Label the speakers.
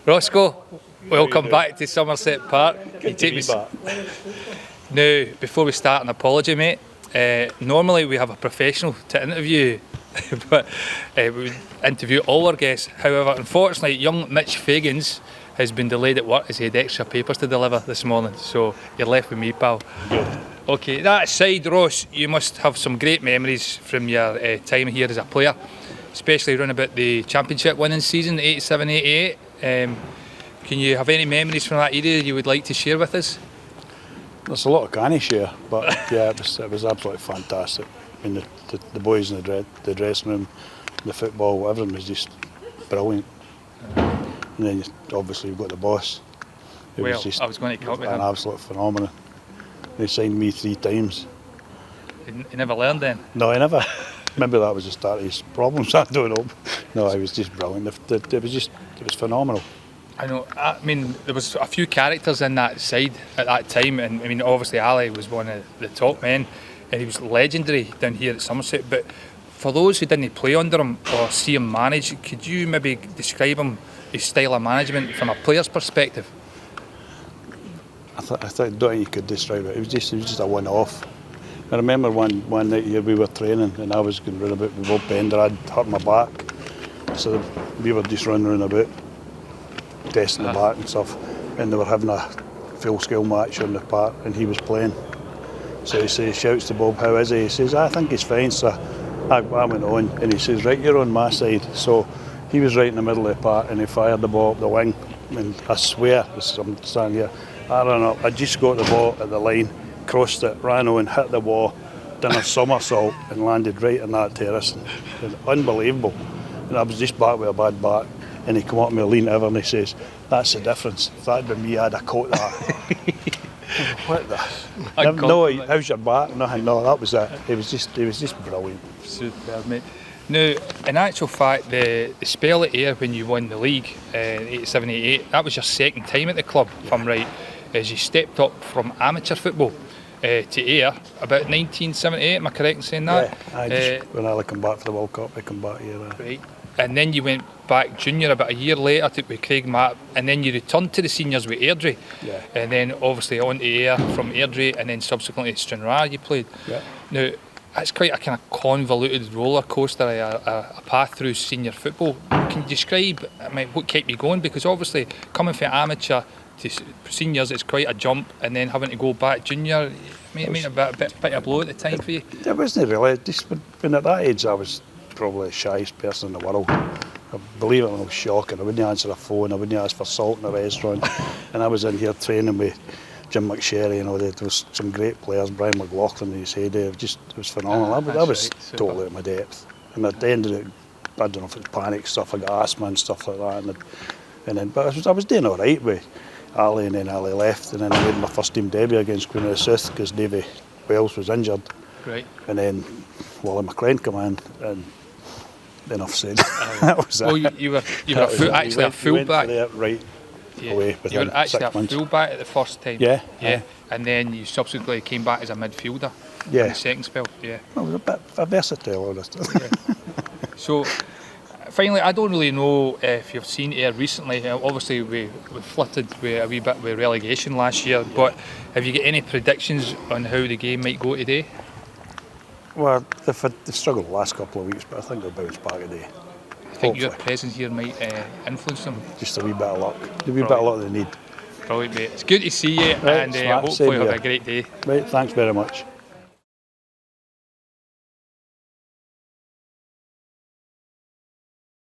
Speaker 1: Roscoe, welcome back to Somerset Park.
Speaker 2: Good to be back.
Speaker 1: Now, before we start, an apology, mate. Normally we have a professional to interview, but we interview all our guests. However, unfortunately, young Mitch Feggans has been delayed at work as he had extra papers to deliver this morning. So you're left with me, pal.
Speaker 2: Good.
Speaker 1: Okay, that aside, Ross, you must have some great memories from your time here as a player, especially around about the championship winning season, 87-88. Can you have any memories from that era you would like to share with us?
Speaker 2: There's a lot of canny share, but yeah, it was absolutely fantastic. I mean, the boys in the dressing room, the football, everything was just brilliant. And then obviously you've got the boss. It
Speaker 1: Well,
Speaker 2: was just
Speaker 1: I was going to come up with
Speaker 2: an
Speaker 1: him.
Speaker 2: absolute phenomenon. They signed me 3 times.
Speaker 1: You never learned then?
Speaker 2: No, I never. Maybe that was the start of his problems. I don't know. No, it was just brilliant. It was phenomenal.
Speaker 1: I know. I mean, there was a few characters in that side at that time, and I mean, obviously Ali was one of the top men, and he was legendary down here at Somerset. But for those who didn't play under him or see him manage, could you maybe describe him, his style of management from a player's perspective?
Speaker 2: I don't think you could describe it. It was just a one-off. I remember one night here we were training and I was going round about with Bob Bender. I'd hurt my back, so we were just running around about, testing the back and stuff. And they were having a full-scale match on the park, and he was playing. So he shouts to Bob, "How is he?" He says, "I think he's fine, sir." I went on, and he says, "Right, you're on my side." So he was right in the middle of the park, and he fired the ball up the wing. And I swear, I'm standing here, I ran up, I just got the ball at the line, crossed it, ran on, hit the wall, done a somersault and landed right in that terrace. And unbelievable. And I was just back with a bad back, and he come up to me, leaned over, and he says, "That's the difference. If that had been me, I'd have caught that." What the? No, how's your back? Nothing. No, that was it. It was just brilliant.
Speaker 1: Superb, mate. Now, in actual fact, the spell at Ayr when you won the league in 87-88, that was your second time at the club, if I'm right, as you stepped up from amateur football to Ayr about 1978. Am I correct in saying that?
Speaker 2: Yeah, when I come back for the World Cup, I come back here.
Speaker 1: Right. And then you went back junior about a year later with Craig Mapp, and then you returned to the seniors with Airdrie.
Speaker 2: Yeah.
Speaker 1: And then obviously on to Ayr from Airdrie, and then subsequently Stranraer you played.
Speaker 2: Yeah.
Speaker 1: Now, that's quite a kind of convoluted roller coaster, a path through senior football. Can you describe what kept you going? Because obviously coming from amateur to seniors, it's quite a jump, and then having to go back junior, it made a bit of a blow at the time for you.
Speaker 2: It wasn't really. Just when at that age, I was probably the shyest person in the world. I believe it, I was shocking. I wouldn't answer a phone. I wouldn't ask for salt in a restaurant. And I was in here training with Jim McSherry, there was some great players, Brian McLaughlin in his heyday. It was phenomenal. I was totally at my depth. And at the end of it, I don't know if it was panic stuff, I got asthma and stuff like that. But I was doing all right with Ali, and then Ali left, and then I made my first team debut against Queen of the South because Davy Wells was injured.
Speaker 1: Right.
Speaker 2: And then Wally McLean came in, and enough said. That was
Speaker 1: well,
Speaker 2: it.
Speaker 1: you were actually a full-back.
Speaker 2: Right. Away
Speaker 1: You were actually a full-back at the first time.
Speaker 2: Yeah.
Speaker 1: And then you subsequently came back as a midfielder.
Speaker 2: Yeah.
Speaker 1: In the second spell. Yeah.
Speaker 2: I was a bit versatile, honest.
Speaker 1: Yeah. So, finally, I don't really know if you've seen Ayr recently. Obviously, we flirted with a wee bit with relegation last year, but have you got any predictions on how the game might go today?
Speaker 2: Well, they've struggled the last couple of weeks, but I think they'll bounce back today.
Speaker 1: I think your presence here might influence them.
Speaker 2: Just a wee bit of luck. The wee bit of luck they need.
Speaker 1: Brilliant, mate. It's good to see you,
Speaker 2: Right,
Speaker 1: and hopefully you have a great day.
Speaker 2: Right, thanks very much.